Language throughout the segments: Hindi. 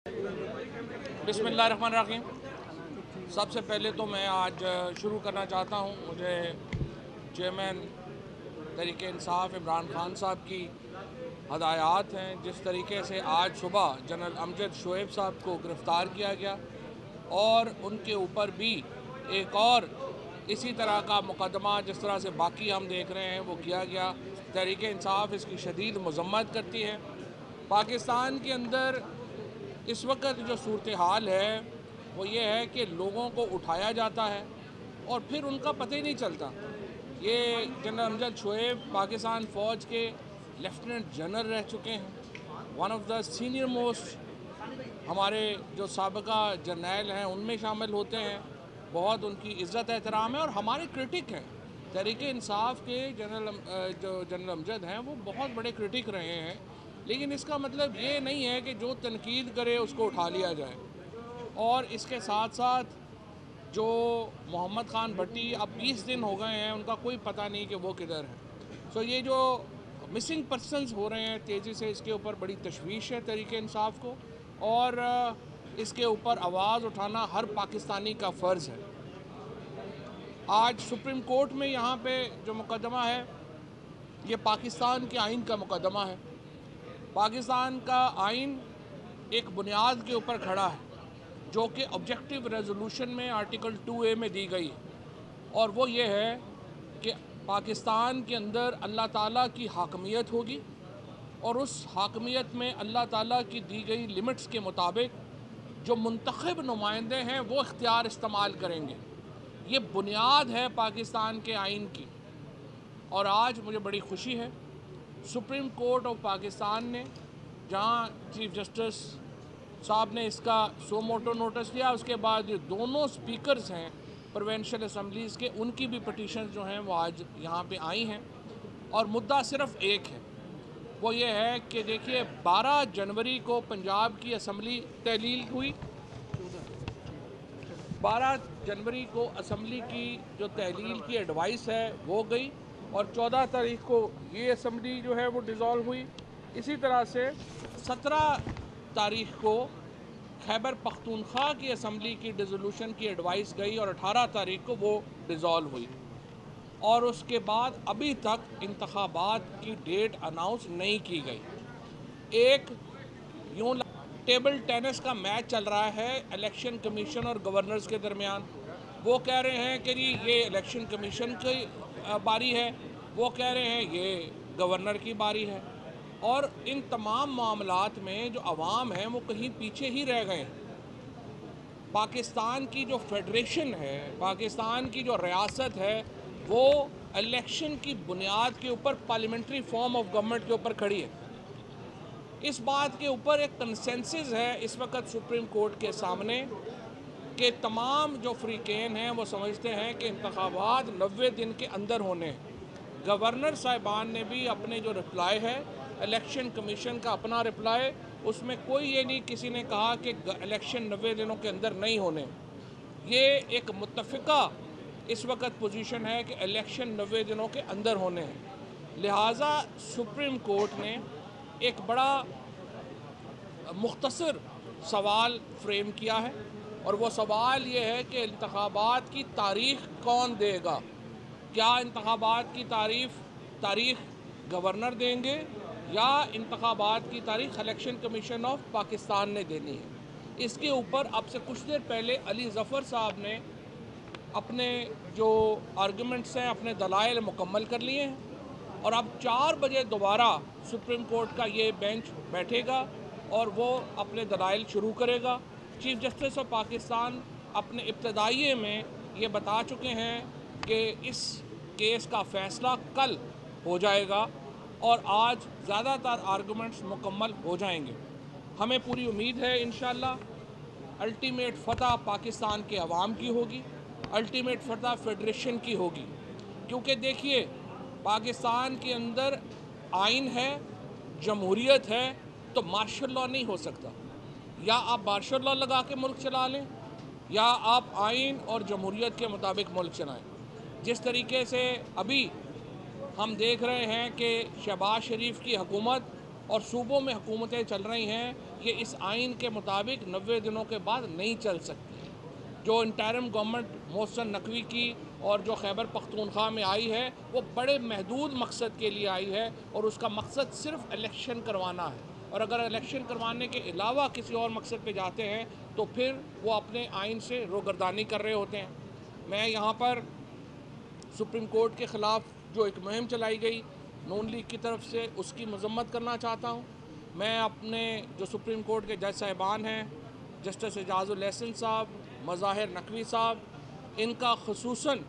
बिस्मिल्लाहिर्रहमानिर्रहीम। सबसे पहले तो मैं आज शुरू करना चाहता हूँ, मुझे चेयरमैन तहरीक इंसाफ इमरान खान साहब की हदायत हैं। जिस तरीके से आज सुबह जनरल अमजद शोएब साहब को गिरफ़्तार किया गया और उनके ऊपर भी एक और इसी तरह का मुकदमा जिस तरह से बाकी हम देख रहे हैं वो किया गया, तहरीक इंसाफ इसकी शदीद मज़म्मत करती है। पाकिस्तान के अंदर इस वक्त जो सूरत हाल है वो ये है कि लोगों को उठाया जाता है और फिर उनका पता ही नहीं चलता। ये जनरल अमजद शोएब पाकिस्तान फ़ौज के लेफ्टिनेंट जनरल रह चुके हैं, one of the senior most हमारे जो साबिका जर्नैल हैं उनमें शामिल होते हैं। बहुत उनकी इज़्ज़त एहतराम है और हमारे क्रिटिक हैं तहरीक इंसाफ के। जो जनरल अमजद हैं वो बहुत बड़े क्रिटिक रहे हैं, लेकिन इसका मतलब ये नहीं है कि जो तनकीद करे उसको उठा लिया जाए। और इसके साथ साथ जो मोहम्मद ख़ान भट्टी अब 20 दिन हो गए हैं, उनका कोई पता नहीं कि वो किधर है। सो ये जो मिसिंग पर्सनस हो रहे हैं तेज़ी से, इसके ऊपर बड़ी तशवीश है तहरीक इंसाफ को, और इसके ऊपर आवाज़ उठाना हर पाकिस्तानी का फ़र्ज़ है। आज सुप्रीम कोर्ट में यहाँ पे जो मुकदमा है ये पाकिस्तान के आइन का मुकदमा है। पाकिस्तान का आइन एक बुनियाद के ऊपर खड़ा है जो कि ऑब्जेक्टिव रेजोल्यूशन में आर्टिकल 2A में दी गई है, और वो ये है कि पाकिस्तान के अंदर अल्लाह ताला की हाकमियत होगी और उस हाकमियत में अल्लाह ताला की दी गई लिमिट्स के मुताबिक जो मुंतखब नुमाइंदे हैं वो इख्तियार इस्तेमाल करेंगे। ये बुनियाद है पाकिस्तान के आइन की। और आज मुझे बड़ी खुशी है सुप्रीम कोर्ट ऑफ पाकिस्तान ने, जहां चीफ जस्टिस साहब ने इसका सो मोटो नोटिस लिया, उसके बाद जो दोनों स्पीकर्स हैं प्रोविंशियल असम्बलीज़ के, उनकी भी पटिशन जो हैं वो आज यहाँ पे आई हैं। और मुद्दा सिर्फ एक है, वो ये है कि देखिए 12 जनवरी को पंजाब की असम्बली तहलील हुई। 12 जनवरी को असम्बली की जो तहलील की एडवाइस है वो गई और 14 तारीख को ये असम्बली जो है वो डिज़ोल्व हुई। इसी तरह से 17 तारीख को खैबर पख्तूनख्वा की असम्बली की डिसोल्यूशन की एडवाइस गई और 18 तारीख को वो डिज़ोल्व हुई। और उसके बाद अभी तक इंतखाबात की डेट अनाउंस नहीं की गई। एक यूँ टेबल टेनिस का मैच चल रहा है इलेक्शन कमीशन और गवर्नर्स के दरमियान। वो कह रहे हैं कि जी ये इलेक्शन कमीशन की बारी है, वो कह रहे हैं ये गवर्नर की बारी है, और इन तमाम मामलात में जो अवाम है वो कहीं पीछे ही रह गए हैं। पाकिस्तान की जो फेडरेशन है, पाकिस्तान की जो रियासत है, वो इलेक्शन की बुनियाद के ऊपर पार्लियामेंट्री फॉर्म ऑफ गवर्नमेंट के ऊपर खड़ी है। इस बात के ऊपर एक कंसेंसस है इस वक्त सुप्रीम कोर्ट के सामने कि तमाम जो फ्रीकेन हैं वो समझते हैं कि इंतखाबात 90 दिन के अंदर होने हैं। गवर्नर साहिबान ने भी अपने जो रिप्लाई है, इलेक्शन कमीशन का अपना रिप्लाई, उसमें कोई ये नहीं किसी ने कहा कि इलेक्शन 90 दिनों के अंदर नहीं होने। ये एक मुत्तफ़िका इस वक्त पोजीशन है कि इलेक्शन 90 दिनों के अंदर होने हैं। लिहाजा सुप्रीम कोर्ट ने एक बड़ा मुख्तसर सवाल फ्रेम किया है, और वो सवाल ये है कि इंतखाबात की तारीख़ कौन देगा। क्या इंतखाबात की तारीख़ गवर्नर देंगे या इंतखाबात की तारीख़ इलेक्शन कमीशन ऑफ पाकिस्तान ने देनी है। इसके ऊपर अब से कुछ देर पहले अली ज़फ़र साहब ने अपने जो आर्गूमेंट्स हैं, अपने दलाइल मुकम्मल कर लिए हैं, और अब 4 बजे दोबारा सुप्रीम कोर्ट का ये बेंच बैठेगा और वो अपने दलाइल शुरू करेगा। चीफ जस्टिस ऑफ पाकिस्तान अपने इब्तदाइये में ये बता चुके हैं कि इस केस का फ़ैसला कल हो जाएगा और आज ज़्यादातर आर्गूमेंट्स मुकम्मल हो जाएंगे। हमें पूरी उम्मीद है इंशाअल्लाह अल्टीमेट फ़तह पाकिस्तान के अवाम की होगी, अल्टीमेट फ़तह फेडरेशन की होगी। क्योंकि देखिए पाकिस्तान के अंदर आइन है, जमहूरियत है, तो मार्शल लॉ नहीं हो सकता। या आप मार्शल लॉ लगा के मुल्क चला लें या आप आइन और जमहूरियत के मुताबिक मुल्क चलाएं। जिस तरीके से अभी हम देख रहे हैं कि शहबाज शरीफ की हुकूमत और सूबों में हुकूमतें चल रही हैं, ये इस आइन के मुताबिक 90 दिनों के बाद नहीं चल सकती। जो इंटरिम गवर्नमेंट मोहसिन नकवी की और जो खैबर पख्तूनख्वा में आई है, वो बड़े महदूद मकसद के लिए आई है और उसका मकसद सिर्फ इलेक्शन करवाना है। और अगर इलेक्शन करवाने के अलावा किसी और मकसद पे जाते हैं तो फिर वो अपने आइन से रोगर्दानी कर रहे होते हैं। मैं यहाँ पर सुप्रीम कोर्ट के ख़िलाफ़ जो एक मुहिम चलाई गई नून लीग की तरफ से, उसकी मजम्मत करना चाहता हूँ। मैं अपने जो सुप्रीम कोर्ट के जज साहिबान हैं, जस्टिस एजाजुल एहसन साहब, मज़ाहिर नकवी साहब, इनका ख़ुसूसन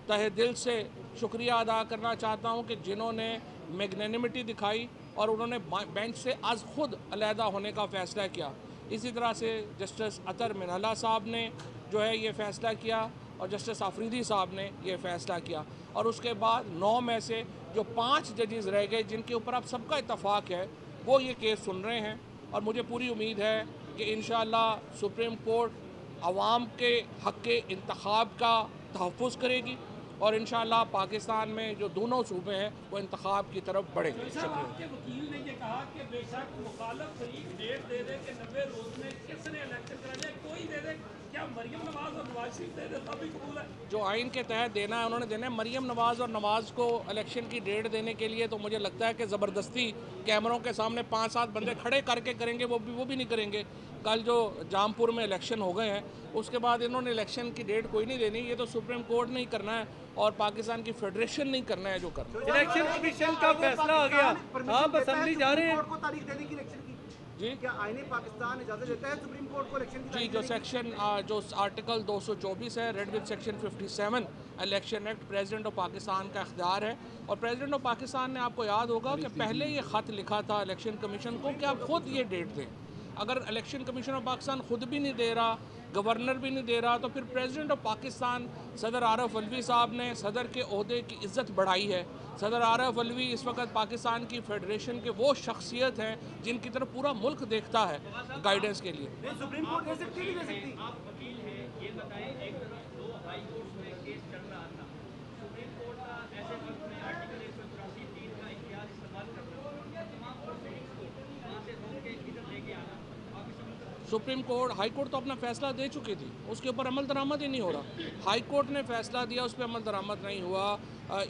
तहे दिल से शुक्रिया अदा करना चाहता हूँ कि जिन्होंने मैग्नेनिमिटी दिखाई और उन्होंने बेंच से आज ख़ुद अलहदा होने का फ़ैसला किया। इसी तरह से जस्टिस अतर मिनहला साहब ने जो है ये फ़ैसला किया और जस्टिस आफरीदी साहब ने ये फ़ैसला किया। और उसके बाद 9 में से जो 5 जजेस रह गए जिनके ऊपर अब सबका इत्तफाक है, वो ये केस सुन रहे हैं। और मुझे पूरी उम्मीद है कि इंशाअल्लाह सुप्रीम कोर्ट आवाम के हक़ के इंतखाब का तहफ़्फ़ुज़ करेगी और इंशाअल्लाह पाकिस्तान में जो दोनों सूबे हैं वो इंतखाब की तरफ बढ़ेंगे। आपके वकील ने ये कहा कि बेशक मुखालफ फरीक डेट दे दे कि 90 रोज में किसने इलेक्शन कराने, कोई दे दे, क्या मरियम नवाज और नवाज शरीफ दे दे तभी कबूल है? जो आइन के तहत देना है उन्होंने देना है। मरियम नवाज़ और नवाज़ को इलेक्शन की डेट देने के लिए तो मुझे लगता है कि ज़बरदस्ती कैमरों के सामने 5-7 बंदे खड़े करके करेंगे, वो भी नहीं करेंगे। कल जो जामपुर में इलेक्शन हो गए हैं उसके बाद इन्होंने इलेक्शन की डेट कोई नहीं देनी। ये तो सुप्रीम कोर्ट ने ही करना है और पाकिस्तान की फेडरेशन नहीं करना है जो करना है। इलेक्शन कमीशन का फैसला आ गया, आप असेंबली जा रहे हैं को तारीख देने की इलेक्शन की जी। क्या आईने पाकिस्तान इजाजत देता है सुप्रीम कोर्ट को इलेक्शन की? जी, जो सेक्शन जो आर्टिकल 224 है read with section 57 election act, president of Pakistan का इख्तियार है। और प्रेसिडेंट ऑफ पाकिस्तान ने, आपको याद होगा कि पहले ये ख़त लिखा था इलेक्शन कमीशन को कि आप खुद ये डेट दें। अगर इलेक्शन कमीशन ऑफ पाकिस्तान खुद भी नहीं दे रहा, गवर्नर भी नहीं दे रहा, तो फिर प्रेसिडेंट ऑफ पाकिस्तान सदर आरफ अलवी साहब ने सदर के ओहदे की इज़्ज़त बढ़ाई है। सदर आरफ अलवी इस वक्त पाकिस्तान की फेडरेशन के वो शख्सियत हैं जिनकी तरफ पूरा मुल्क देखता है गाइडेंस के लिए। सुप्रीम कोर्ट दे सकती है, नहीं दे सकती? आप वकील हैं, ये बताएं, एक तरफ 2 हाई कोर्ट में केस चल रहा था, सुप्रीम कोर्ट का ऐसे वक्त में आर्टिकल 184(3) का इख्तियार इस्तेमाल करना, तमाम प्रोसीडिंग्स को वहाँ से रोक के इधर लेके आना। सुप्रीम कोर्ट, हाई कोर्ट तो अपना फैसला दे चुकी थी, उसके ऊपर अमल दरामद ही नहीं हो रहा। हाई कोर्ट ने फैसला दिया, उस पर अमल दरामद नहीं हुआ।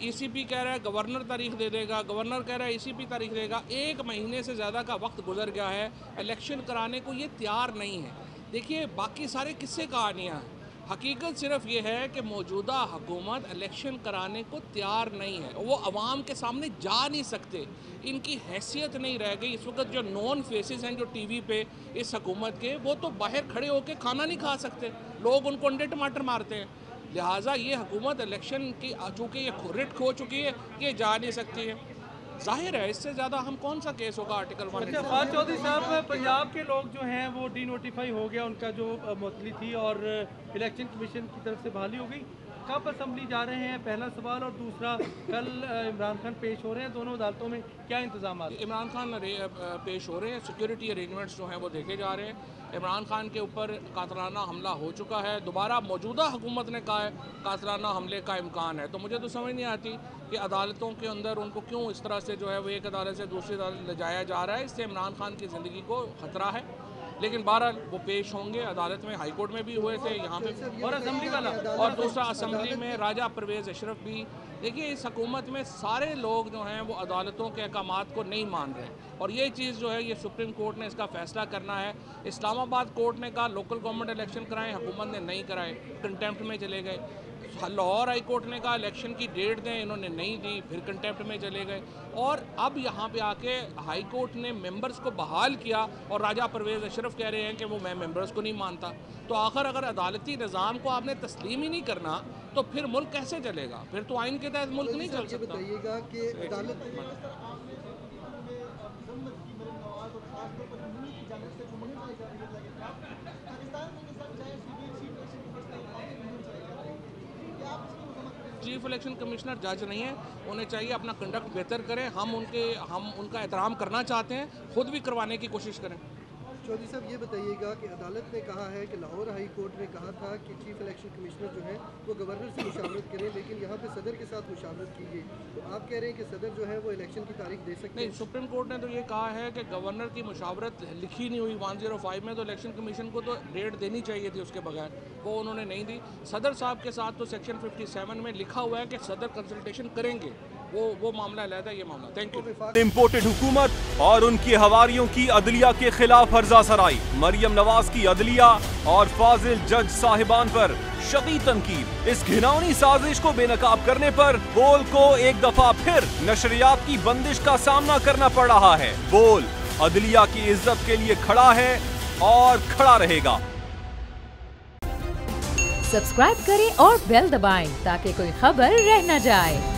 ईसीपी कह रहा है गवर्नर तारीख दे देगा, गवर्नर कह रहा है ईसीपी तारीख देगा। 1 महीने से ज़्यादा का वक्त गुजर गया है, इलेक्शन कराने को ये तैयार नहीं है। देखिए, बाकी सारे किस्से कहानियाँ हैं, हकीकत सिर्फ ये है कि मौजूदा हुकूमत इलेक्शन कराने को तैयार नहीं है। वो आवाम के सामने जा नहीं सकते, इनकी हैसियत नहीं रह गई। इस वक्त जो नॉन फेसेस हैं जो टीवी पे इस हुकूमत के, वो तो बाहर खड़े होकर खाना नहीं खा सकते, लोग उनको अंडे टमाटर मारते हैं। लिहाजा ये हुकूमत इलेक्शन की चूँकि ये रिट खो चुकी है, ये जा नहीं सकती है। जाहिर है इससे ज़्यादा हम कौन सा केस होगा आर्टिकल 1। अच्छा, फवाद चौधरी साहब, पंजाब के लोग जो हैं वो डी नोटिफाई हो गया, उनका जो मुअत्तली थी और इलेक्शन कमीशन की तरफ से बहाली हो गई। कब असेंबली जा रहे हैं, पहला सवाल। और दूसरा, कल इमरान खान पेश हो रहे हैं, दोनों अदालतों में क्या इंतजाम? इमरान खान पेश हो रहे हैं, सिक्योरिटी अरेंजमेंट्स जो हैं वो देखे जा रहे हैं। इमरान खान के ऊपर कातलाना हमला हो चुका है, दोबारा मौजूदा हुकूमत ने कहा है कातलाना हमले का इम्कान है। तो मुझे तो समझ नहीं आती कि अदालतों के अंदर उनको क्यों इस तरह से जो है वो एक अदालत से दूसरी अदालत ले जाया जा रहा है। इससे इमरान खान की ज़िंदगी को ख़तरा है। लेकिन बहरहाल वो पेश होंगे, अदालत में, हाई कोर्ट में भी हुए थे, यहाँ पे और असेंबली वाला, और दूसरा असेंबली में राजा परवेज़ अशरफ भी। देखिए, इस हुकूमत में सारे लोग जो हैं वो अदालतों के अहकामात को नहीं मान रहे, और ये चीज़ जो है ये सुप्रीम कोर्ट ने इसका फ़ैसला करना है। इस्लामाबाद कोर्ट ने कहा लोकल गवर्नमेंट इलेक्शन कराएं, हुकूमत ने नहीं कराए, कंटेम्प्ट में चले गए। लाहौर हाई कोर्ट ने कहा इलेक्शन की डेट दें, इन्होंने नहीं दी, फिर कंटेम्प्ट में चले गए। और अब यहाँ पे आके हाई कोर्ट ने मेंबर्स को बहाल किया और राजा परवेज़ अशरफ कह रहे हैं कि वो मैं मेंबर्स को नहीं मानता। तो आखिर अगर अदालती निज़ाम को आपने तस्लीम ही नहीं करना तो फिर मुल्क कैसे चलेगा? फिर तो आइन के तहत मुल्क नहीं चल सकता। बताइएगा कि अदालत चीफ इलेक्शन कमिश्नर जज नहीं है, उन्हें चाहिए अपना कंडक्ट बेहतर करें। हम उनका एहतराम करना चाहते हैं, खुद भी करवाने की कोशिश करें। चौधरी साहब ये बताइएगा कि अदालत ने कहा है कि लाहौर हाई कोर्ट ने कहा था कि चीफ इलेक्शन कमिश्नर जो है वो गवर्नर से मुशावरत करें, लेकिन यहाँ पे सदर के साथ मुशावरत की गई। तो आप कह रहे हैं कि सदर जो है वो इलेक्शन की तारीख दे सकते हैं? नहीं, सुप्रीम कोर्ट ने तो ये कहा है कि गवर्नर की मुशावरत लिखी नहीं हुई 105 में, तो इलेक्शन कमीशन को तो डेट देनी चाहिए थी उसके बगैर, वो उन्होंने नहीं दी। सदर साहब के साथ तो सेक्शन 57 में लिखा हुआ है कि सदर कंसल्टेशन करेंगे, वो मामला अलग है, ये मामला। Thank you. इम्पोर्टेड हुकूमत और उनकी हवारियों की अदलिया के खिलाफ हर्जा सराई, मरियम नवाज की अदलिया और फाजिल जज साहिबान पर शदीद तनकीद। इस घिनौनी साजिश को बेनकाब करने पर बोल को एक दफा फिर नशरियात की बंदिश का सामना करना पड़ रहा है। बोल अदलिया की इज्जत के लिए खड़ा है और खड़ा रहेगा। सब्सक्राइब करें और बेल दबाएं ताकि कोई खबर रह न जाए।